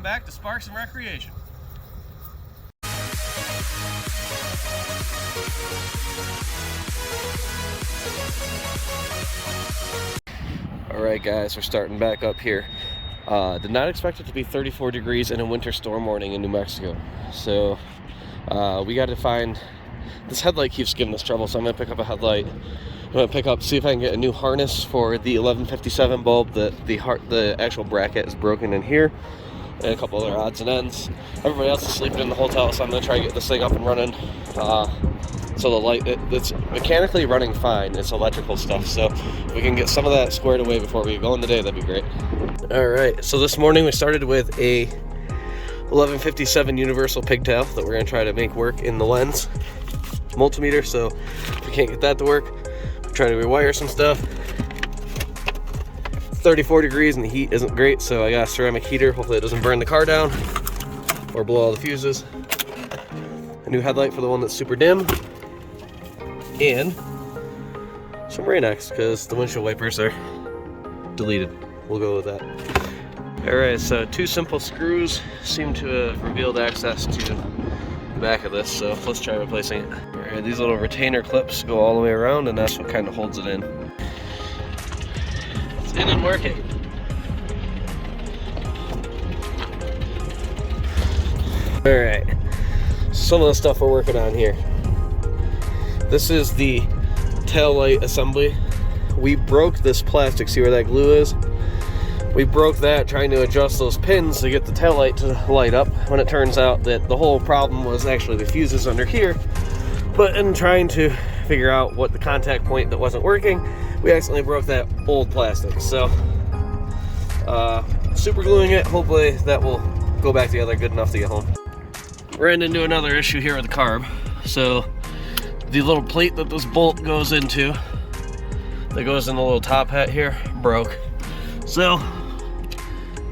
back to Sparks N Wreckreation. Alright guys, we're starting back up here. Did not expect it to be 34 degrees in a winter storm morning in New Mexico. So we got to find, this headlight keeps giving us trouble, so I'm going to pick up a headlight. I'm going to see if I can get a new harness for the 1157 bulb. The actual bracket is broken in here, and a couple other odds and ends. Everybody else is sleeping in the hotel, so I'm going to try to get this thing up and running. So the light, it's mechanically running fine. It's electrical stuff, so if we can get some of that squared away before we go in the day, that'd be great. All right, so this morning we started with a 1157 universal pigtail that we're going to try to make work in the lens multimeter. So if we can't get that to work, trying to rewire some stuff. It's 34 degrees and the heat isn't great, so I got a ceramic heater. Hopefully it doesn't burn the car down or blow all the fuses. A new headlight for the one that's super dim, and some Rain-X because the windshield wipers are deleted. We'll go with that. Alright, so 2 simple screws seem to have revealed access to the back of this, so let's try replacing it. Alright, these little retainer clips go all the way around, and that's what kind of holds it in. It's in and working. Alright, some of the stuff we're working on here. This is the tail light assembly. We broke this plastic, see where that glue is? We broke that trying to adjust those pins to get the tail light to light up, when it turns out that the whole problem was actually the fuses under here. But in trying to figure out what the contact point that wasn't working, we accidentally broke that old plastic. So super gluing it, hopefully that will go back together good enough to get home. Ran into another issue here with the carb. So the little plate that this bolt goes into, that goes in the little top hat here, broke. So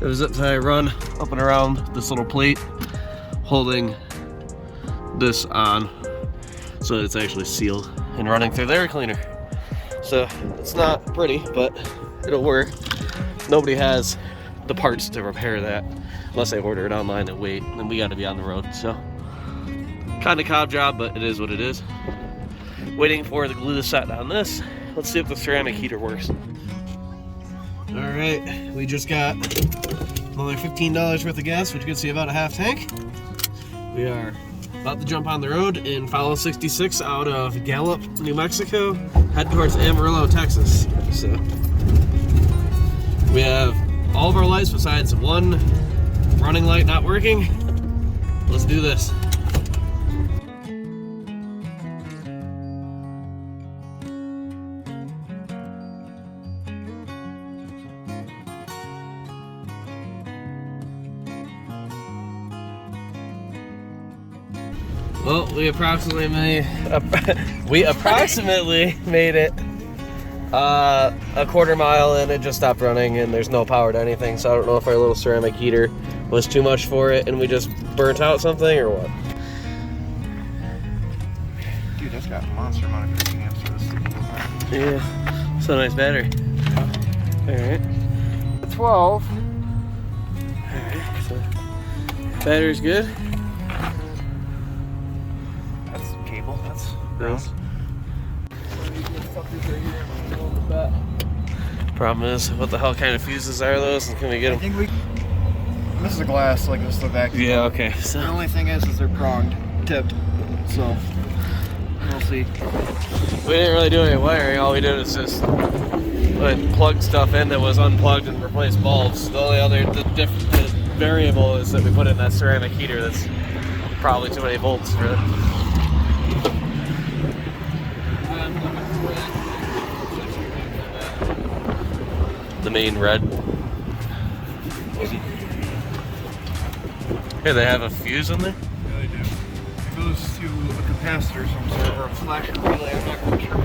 it was up to I run up and around this little plate, holding this on so it's actually sealed and running through the air cleaner. So it's not pretty, but it'll work. Nobody has the parts to repair that unless I order it online and wait, and we got to be on the road. So kind of cob job, but it is what it is. Waiting for the glue to set on this. Let's see if the ceramic heater works. All right, we just got another $15 worth of gas, which you can see about a half tank. We are about to jump on the road and follow 66 out of Gallup, New Mexico, head towards Amarillo, Texas. So we have all of our lights besides one running light not working. Let's do this. Well, we approximately made it a quarter mile, and it just stopped running, and there's no power to anything. So I don't know if our little ceramic heater was too much for it and we just burnt out something or what. Dude, that's got a monster amount of 50 amps for this thing. Yeah, so nice battery. Alright. 12. Alright, so battery's good. That's cable, that's gross. Problem is, what the hell kind of fuses are those, and can we get them? This is a glass, like this is the vacuum. Yeah, okay. So the only thing is they're pronged, tipped, so we'll see. We didn't really do any wiring. All we did is just plug stuff in that was unplugged and replace bulbs. The only other the variable is that we put in that ceramic heater that's probably too many volts for it. The main red. Here, they have a fuse in there? Yeah, they do. It goes to a capacitor, some sort, or a flash relay. I'm not quite sure.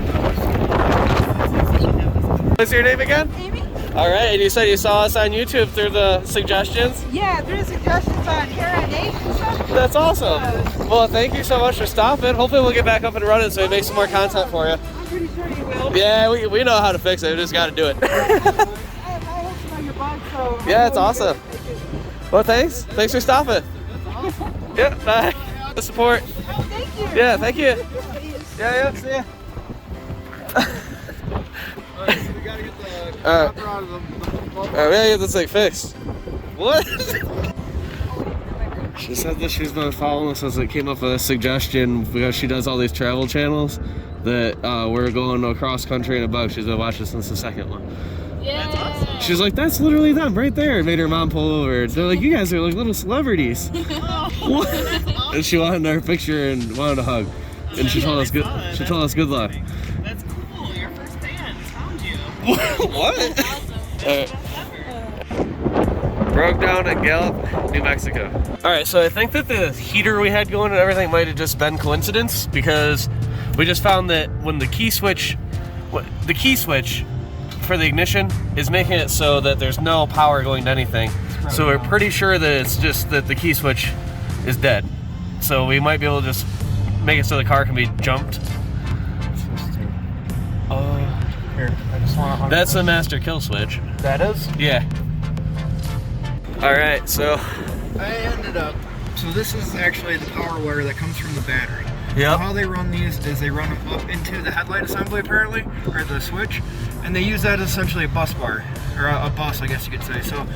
What's your name again? Amy? All right, and you said you saw us on YouTube through the suggestions? Yeah, through the suggestions on Here and stuff. That's awesome. Well, thank you so much for stopping. Hopefully we'll get back up and running so we make some more content for you. I'm pretty sure you will. Yeah, we know how to fix it. We just got to do it. I have hopes on your bike, so... Yeah, it's awesome. Well, thanks. Thanks for stopping. Yeah, bye. The support. Oh, thank you. Yeah, thank you. Yeah, see ya. Alright, so we gotta get the copper out of the Alright, we gotta get this thing fixed. What? She said that she's been following us as it came up with a suggestion because she does all these travel channels that we're going across country in a bug. She's been watching since the second one. Yeah. She's like, that's literally them right there. Made her mom pull over. They're like, you guys are like little celebrities. What? And she wanted our picture and wanted a hug. And she told us good. She told us good luck. That's cool. Your first band found you. What? Awesome. Broke down at Gallup, New Mexico. All right, so I think that the heater we had going and everything might have just been coincidence because we just found that when the key switch for the ignition is making it so that there's no power going to anything. So we're pretty sure that it's just that the key switch is dead. So we might be able to just make it so the car can be jumped. Here, I just want to. That's the master kill switch. That is? Yeah. All right, so. I ended up. So this is actually the power wire that comes from the battery. Yeah. So how they run these is they run them up into the headlight assembly apparently, or the switch, and they use that as essentially a bus bar, or a bus, I guess you could say. So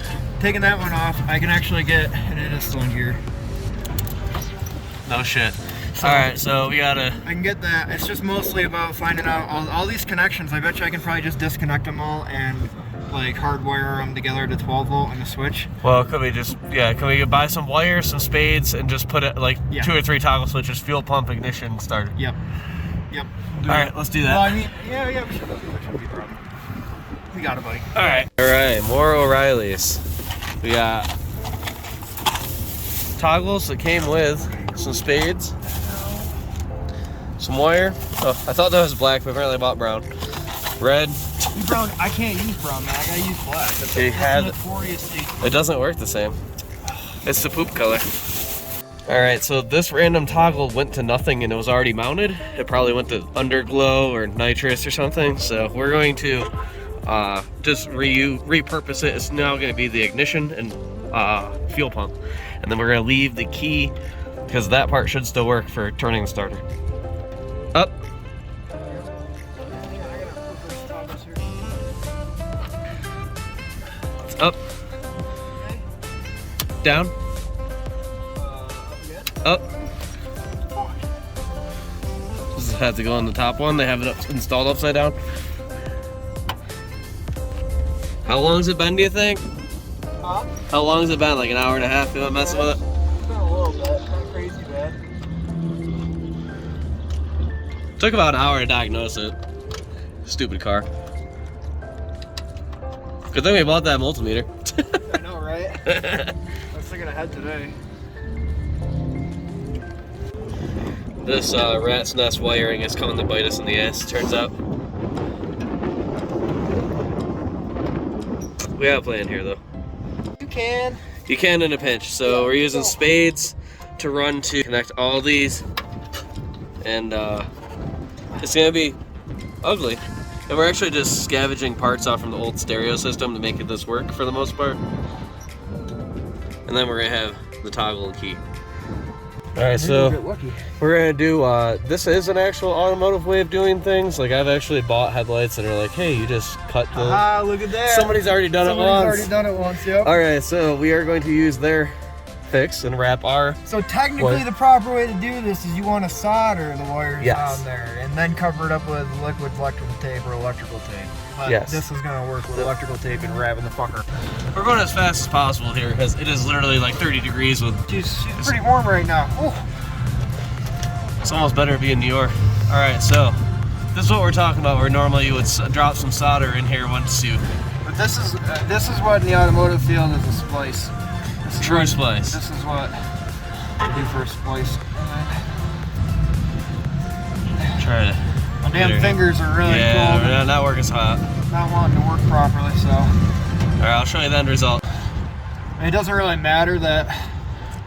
taking that one off, I can actually get, and it is still in gear. No shit. So, all right, so we gotta. I can get that. It's just mostly about finding out all these connections. I bet you I can probably just disconnect them all and like hardwire them together to 12 volt on the switch. Well, could we just, can we buy some wires, some spades, and just put it like 2 or 3 toggle switches, fuel pump, ignition, starter? Yep. All right, let's do that. Well, I mean, yeah, we should do it. Shouldn't be a problem. We got it, buddy. All right, more O'Reillys. We got toggles that came with some spades, some wire. Oh, I thought that was black, but apparently I bought brown. Red. Brown, I can't use brown, man. I gotta use black. That's notoriously. It doesn't work the same. It's the poop color. All right, so this random toggle went to nothing and it was already mounted. It probably went to underglow or nitrous or something. So we're going to just repurpose it. It's now going to be the ignition and fuel pump, and then we're going to leave the key because that part should still work for turning the starter. Up. Up. Down. Up. Does it have to go on the top one? They have it installed upside down. How long has it been, do you think? Huh? How long has it been? Like an hour and a half? You been messing with it? It's been a little bit. Not crazy bad. Took about an hour to diagnose it. Stupid car. Good thing we bought that multimeter. I know, right? I was thinking ahead today. This rat's nest wiring is coming to bite us in the ass, turns out. We have a plan here, though. You can. You can in a pinch. So we're using spades to run to connect all these. And it's gonna be ugly. And we're actually just scavenging parts off from the old stereo system to make this work for the most part. And then we're gonna have the toggle and key. All right, so we're gonna do, this is an actual automotive way of doing things. Like I've actually bought headlights that are like, hey, you just cut the... Ah, look at that. Somebody's already done it once. Somebody's already done it once, yep. All right, so we are going to use their fix and wrap our... So technically the proper way to do this is you want to solder the wires on there and then cover it up with liquid electrical tape or electrical tape. But this is going to work with electrical tape and wrapping the fucker. We're going as fast as possible here because it is literally like 30 degrees with... She's pretty warm right now. Oh. It's almost better to be in New York. All right, so this is what we're talking about where normally you would drop some solder in here once you... But this is what in the automotive field is a splice. True splice. This is what I do for a splice. Try to... My damn fingers are really cold. Yeah, not working so hot. Not wanting to work properly, so. All right, I'll show you the end result. It doesn't really matter that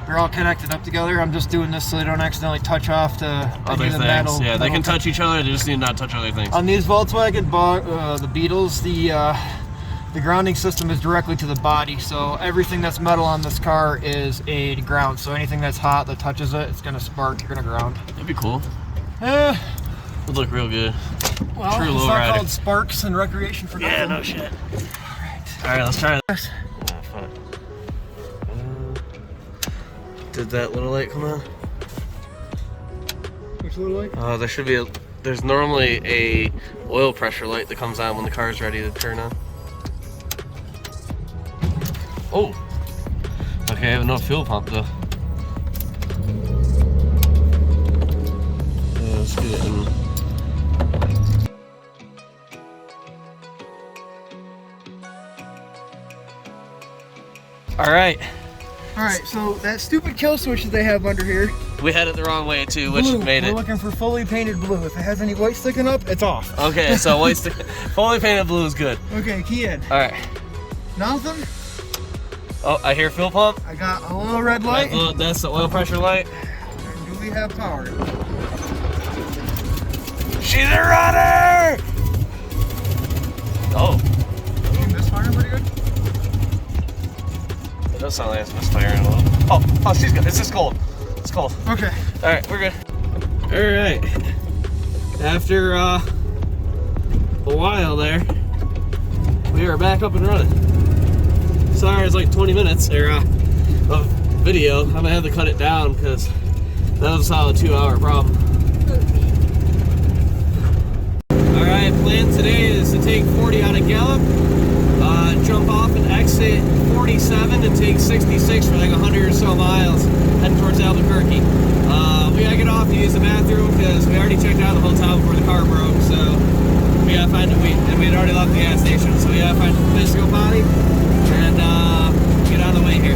they're all connected up together. I'm just doing this so they don't accidentally touch off to other things. Metal, yeah, they can touch each other. They just need to not touch other things. On these Volkswagen, the Beetles, the the grounding system is directly to the body, so everything that's metal on this car is a ground. So anything that's hot that touches it, it's gonna spark, you're gonna ground. That'd be cool. Eh, Would look real good. well, True it's low not rider. called Sparks N Wreckreation for nothing. Yeah, no shit. Alright, let's try this. Did that little light come on? Which little light? There should be a. There's normally a oil pressure light that comes on when the car is ready to turn on. Oh. Okay, I have no fuel pump though. Let's get it in. All right. Alright, so that stupid kill switch that they have under here, We had it the wrong way too, which blue. made We're it. looking for fully painted blue. If it has any white sticking up, it's off. Okay, so fully painted blue is good. Okay, key in. All right. Nothing. Oh, I hear fuel pump. I got a little red light. That's the oil pressure light. And do we have power? She's a runner! Oh, Misfiring pretty good? it does sound like it's misfiring a little. Oh, she's good. It's just cold. It's cold. Okay. All right, we're good. All right. After a while there, we are back up and running. Sorry, it's like 20 minutes of video. I'm gonna have to cut it down because that was a solid 2-hour problem. All right, plan today is to take 40 out of Gallup, jump off and exit 47 and take 66 for like 100 or so miles, heading towards Albuquerque. We gotta get off to use the bathroom because we already checked out of the hotel before the car broke, so we gotta find we had already left the gas station, so we gotta find a place to go potty and get out of the way here.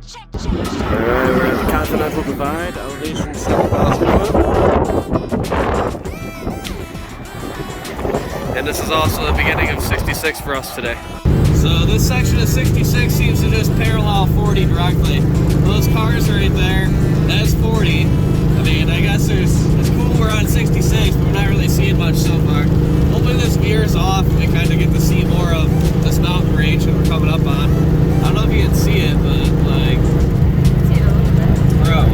Alright, we're at the Continental Divide, elevation 7,000 foot. And this is also the beginning of 66 for us today. So this section of 66 seems to just parallel 40 directly. Those cars right there, that's 40. I mean, I guess it's cool we're on 66, but we're not really seeing much so far. Hopefully this veers off and we kind of get to see more of this mountain range that we're coming up on. I don't know if you can see it, but like, bro,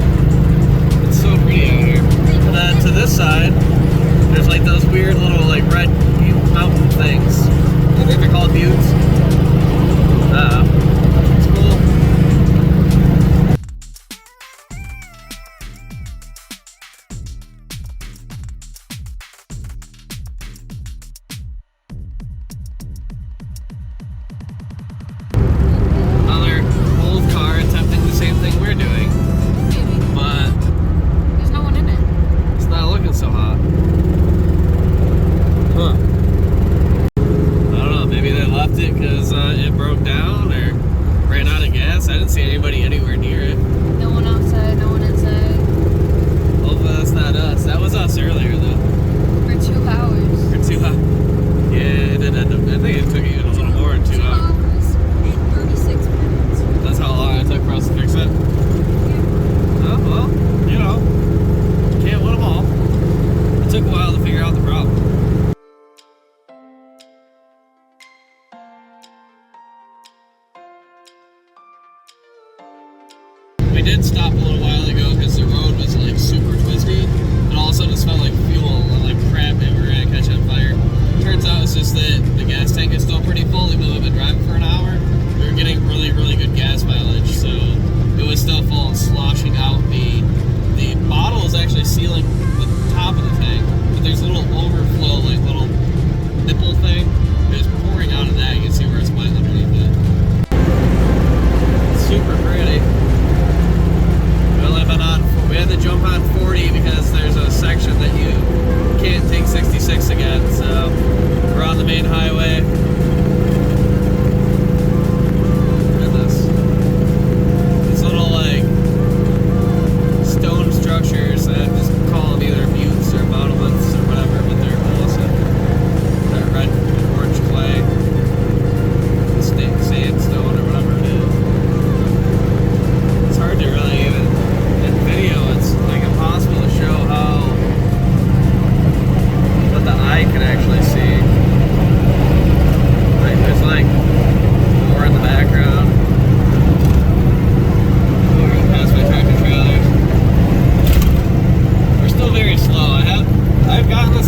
it's so pretty out here. And then to this side, there's like those weird little like red mountain things. I think they're called buttes. It's cool. Another old car attempting the same thing we're doing, but There's no one in it. it's not looking so hot. Huh. I don't know, maybe they left it because it broke down or ran out of gas. I didn't see anybody anywhere near it. No one outside, no one inside. Hopefully that's not us. That was us earlier though. For 2 hours. For 2 hours. Yeah, it did end up, I think it took even a little more than 2 2 hours. hours and 36 minutes. That's how long it took for us to fix it. Oh, well, you know, can't win them all. It took a while to figure out the problem. We did stop a little while ago because the road was like super twisty, and all of a sudden it smelled like fuel and like crap, and we were gonna catch on fire. Turns out it's just that the gas tank is still pretty full, even though we've been driving for an hour. We were getting really, really good gas mileage, so it was still full and sloshing out. The bottle is actually sealing the top of the tank, but there's a little overflow, like little nipple thing. It's pouring out of that. You can see where it's wet underneath it. It's super pretty. We had to jump on 40 because there's a section that you can't take 66 again, so we're on the main highway. Goodness. These little like stone structures, I just call them either buttes or monuments or whatever, but they're awesome. They're red and orange clay, sandstone or whatever it is.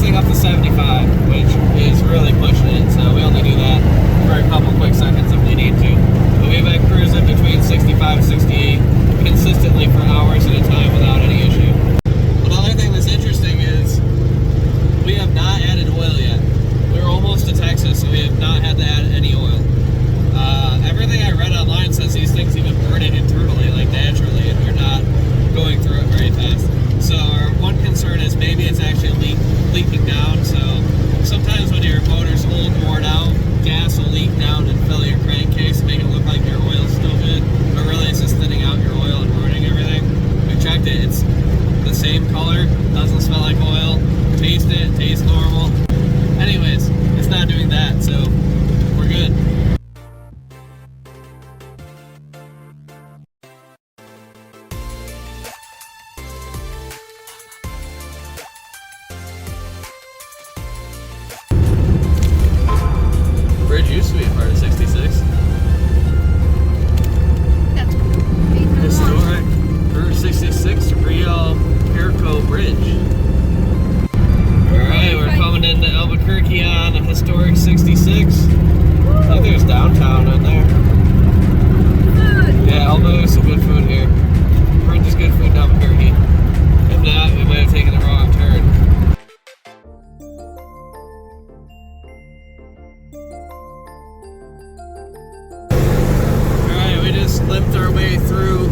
thing up to 75, which is really pushing it. So we only do that for a couple quick seconds if we need to. But we've been cruising between 65 and 68 consistently for hours at a time without any issue. Another thing that's interesting is we have not added oil yet. We're almost to Texas, so we have not had to add any oil. Everything I read online says these things even burn it internally, like naturally, and you're not going through it very fast. So our one concern is maybe it's actually leaking down. So sometimes when your motor's old and worn out, gas will leak down and fill your crankcase and make it look like your oil's still good, but really it's just thinning out your oil and ruining everything. We checked it, it's the same color, doesn't smell like oil, taste it, tastes normal. Anyways, it's not doing that, so we're good. Bridge used to be a part of 66. That's Historic Route 66 Rio Perco Bridge. Alright, we're coming into Albuquerque on a historic 66. I think there's downtown in there. good. Yeah, Elbow is some good food here. Bridge is good food in Albuquerque. If not, we might have taken the wrong turn. We just limped our way through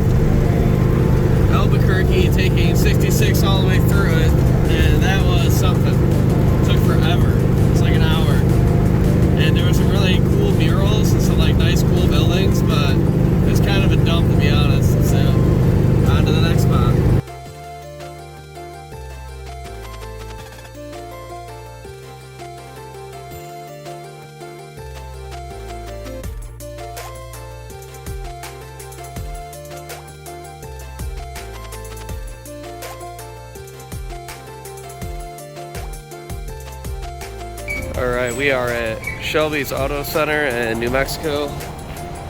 Albuquerque, taking 66 all the way through it, and that was something. It took forever. It's like an hour. And there were some really cool murals and some like nice cool buildings, but it's kind of a dump to be honest. So on to the next spot. Alright, we are at Shelby's Auto Center in New Mexico,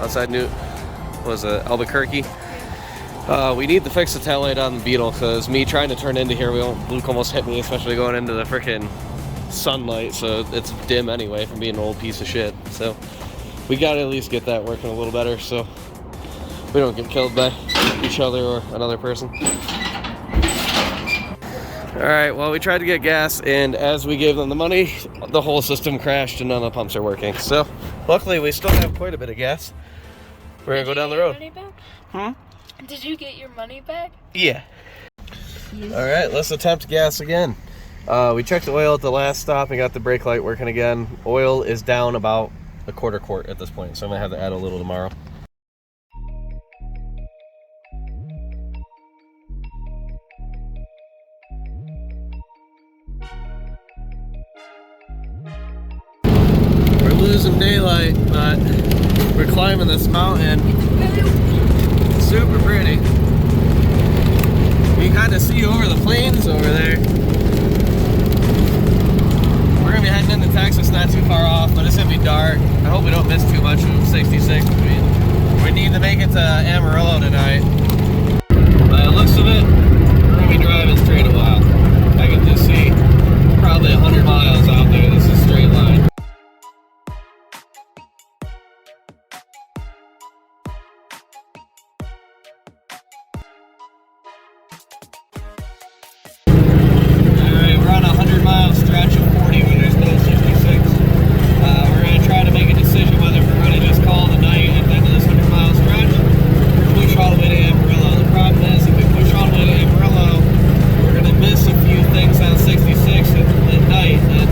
outside Albuquerque. We need to fix the taillight on the Beetle because me trying to turn into here, Luke almost hit me, especially going into the freaking sunlight, so it's dim anyway from being an old piece of shit. So we gotta at least get that working a little better so we don't get killed by each other or another person. Alright, well, we tried to get gas, and as we gave them the money, the whole system crashed and none of the pumps are working. So, luckily, we still have quite a bit of gas. We're gonna go down the road. Did you get your money back? Did you get your money back? Yeah. Alright, let's attempt gas again. We checked the oil at the last stop and got the brake light working again. Oil is down about a quarter quart at this point, so I'm gonna have to add a little tomorrow. Losing daylight, but we're climbing this mountain. It's super pretty. You can kind of see over the plains over there. We're gonna be heading into Texas, not too far off, but it's gonna be dark. I hope we don't miss too much of 66. We need to make it to Amarillo tonight. By the looks of it, we're gonna be driving straight a while. I can just see probably 100 miles out there. This is a straight line. Stretch of 40 when there's no 66. We're going to try to make a decision whether we're going to just call it a night at the end of this 100-mile stretch or push all the way to Amarillo. The problem is, if we push all the way to Amarillo, we're going to miss a few things on 66 at night, and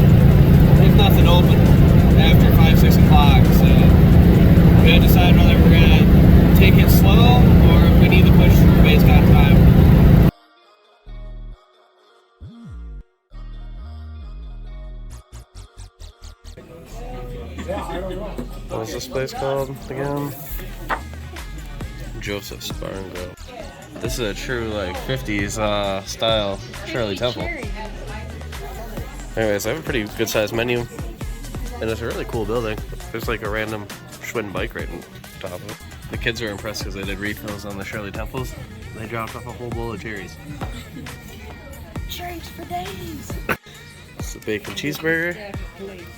there's nothing open after 5, 6 o'clock. So we got to decide whether we're going to take it slow or if we need to push through based on time. What's this place called again? Joseph's Bar and Grill. This is a true like 50s style Shirley Temple. Anyways, I have a pretty good sized menu, and it's a really cool building. There's like a random Schwinn bike right on top of it. The kids are impressed because they did refills on the Shirley Temples. They dropped off a whole bowl of cherries. Cherries for days. It's the bacon cheeseburger.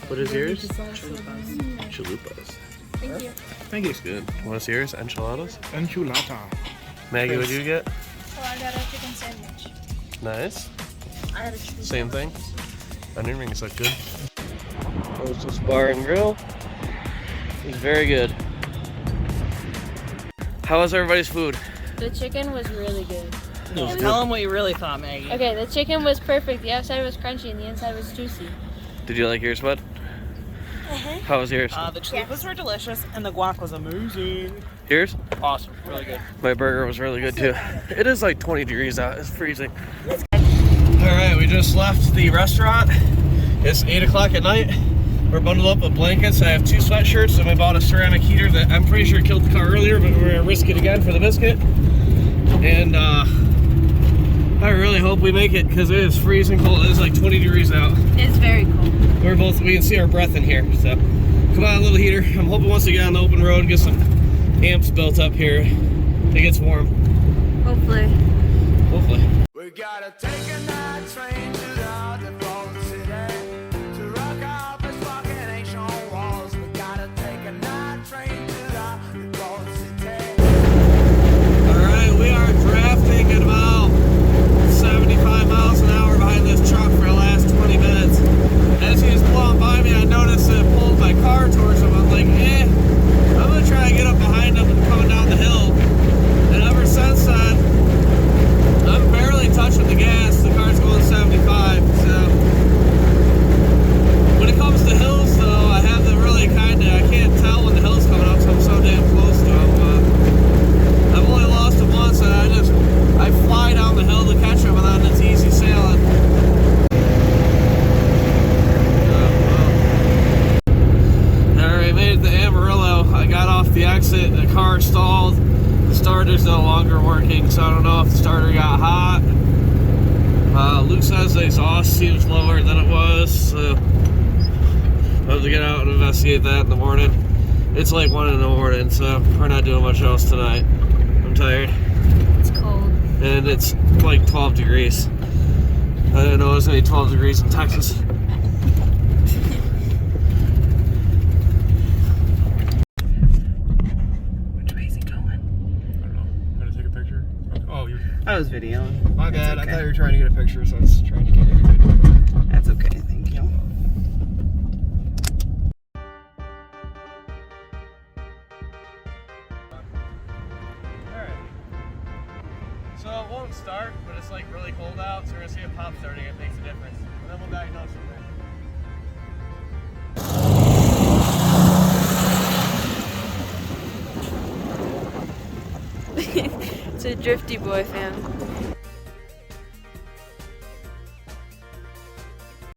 What is yours? Chalupas. Thank you. Thank you. Looks good. What's yours? Enchiladas? Enchilada. Maggie, what did you get? Oh, I got a chicken sandwich. Nice. I had a chicken Same thing. Onion rings look good. Coastal Bar and Grill. It's very good. How was everybody's food? The chicken was really good. Tell them what you really thought, Maggie. Okay, the chicken was perfect. The outside was crunchy and the inside was juicy. Did you like yours, bud? How was yours? The chalupas were delicious and the guac was amazing. Yours? Awesome, really good. My burger was really good too. It is like 20 degrees out. It's freezing. Alright, we just left the restaurant. It's 8 o'clock at night. We're bundled up with blankets. I have 2 sweatshirts and I bought a ceramic heater that I'm pretty sure killed the car earlier, but we're gonna risk it again for the biscuit. And I really hope we make it because it is freezing cold. It is like 20 degrees out. It's very cold. We can see our breath in here. So come on, little heater. I'm hoping once we get on the open road, get some amps built up here, it gets warm. Hopefully. Hopefully. We gotta take a night train to the underground city to rock out this fucking ancient walls. We gotta take a night train to the underground city. Alright, we are drafting at about 75 miles an hour behind this truck for the last 20 minutes. As he was blowing by me, I noticed it pulled my car towards him. I'm like, I'm gonna try and get up behind him and coming down the hill. And ever since then, I'm barely touching the gas. The car's going 75. So when it comes to hills, though, I have to really I can't tell when the hill's coming up, so I'm so damn close to him. I've only lost him once, and I fly down the hill to catch him, and then it's easy sailing. Alright, made it to Amarillo. I got off the exit, the car stalled. The starter's no longer working, so I don't know if the starter got hot. Luke says the exhaust seems lower than it was, so I have to get out and investigate that in the morning. It's like 1 in the morning, so we're not doing much else tonight. I'm tired. It's cold. And it's like 12 degrees. I didn't know it was gonna be 12 degrees in Texas. Which way is he going? I don't know. I'm gonna take a picture. Oh, you. I was videoing. My bad. It's okay. I thought you were trying to get a picture, so I was trying to get everything. That's okay, thank you. Alright. So it won't start, but it's like really cold out, so we're gonna see if pop starting it makes a difference. And then we'll diagnose from there. It's a drifty boy fan.